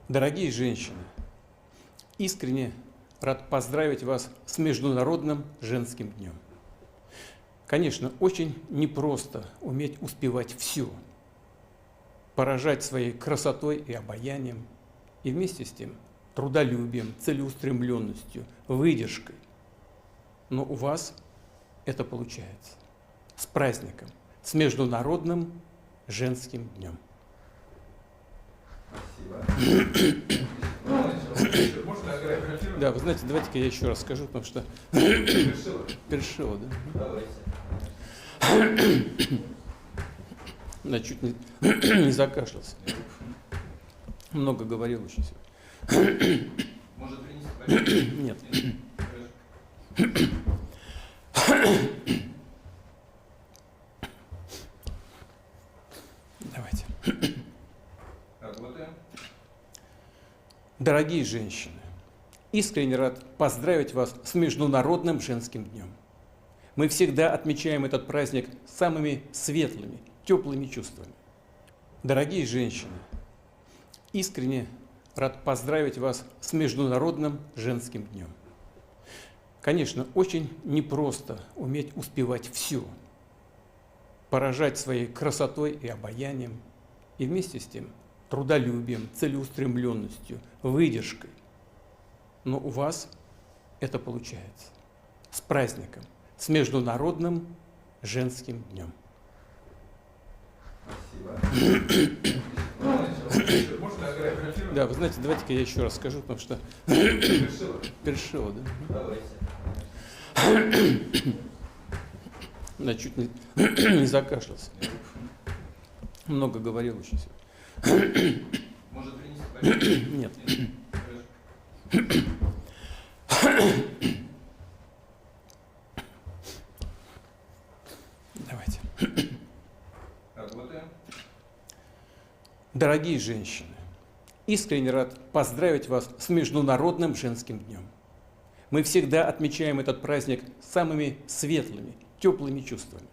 Дорогие женщины, искренне рад поздравить вас с Международным женским днем. Конечно, очень непросто уметь успевать все, поражать своей красотой и обаянием, и вместе с тем трудолюбием, целеустремленностью, выдержкой. Но у вас это получается. С праздником, с Международным женским днем. Да, вы знаете, давайте-ка я еще раз скажу, потому что перешило, да? Да, чуть не закашлялся. Много говорил очень сегодня. Может, принести? Нет. Давайте. Работаем. Дорогие женщины, искренне рад поздравить вас с Международным женским днем. Мы всегда отмечаем этот праздник самыми светлыми, теплыми чувствами. Дорогие женщины, искренне рад поздравить вас с Международным женским днем. Конечно, очень непросто уметь успевать все, поражать своей красотой и обаянием, и вместе с тем трудолюбием, целеустремленностью, выдержкой. Но у вас это получается. С праздником, с Международным женским днем. Спасибо. Можно аграфировать? Да, вы знаете, давайте-ка я еще раз скажу, потому что перешило, да? Давайте. Да, чуть не закашлялся. Много говорил очень сегодня. Может, принести? Нет. Давайте. Работаем. Дорогие женщины, искренне рад поздравить вас с Международным женским днем. Мы всегда отмечаем этот праздник самыми светлыми, теплыми чувствами.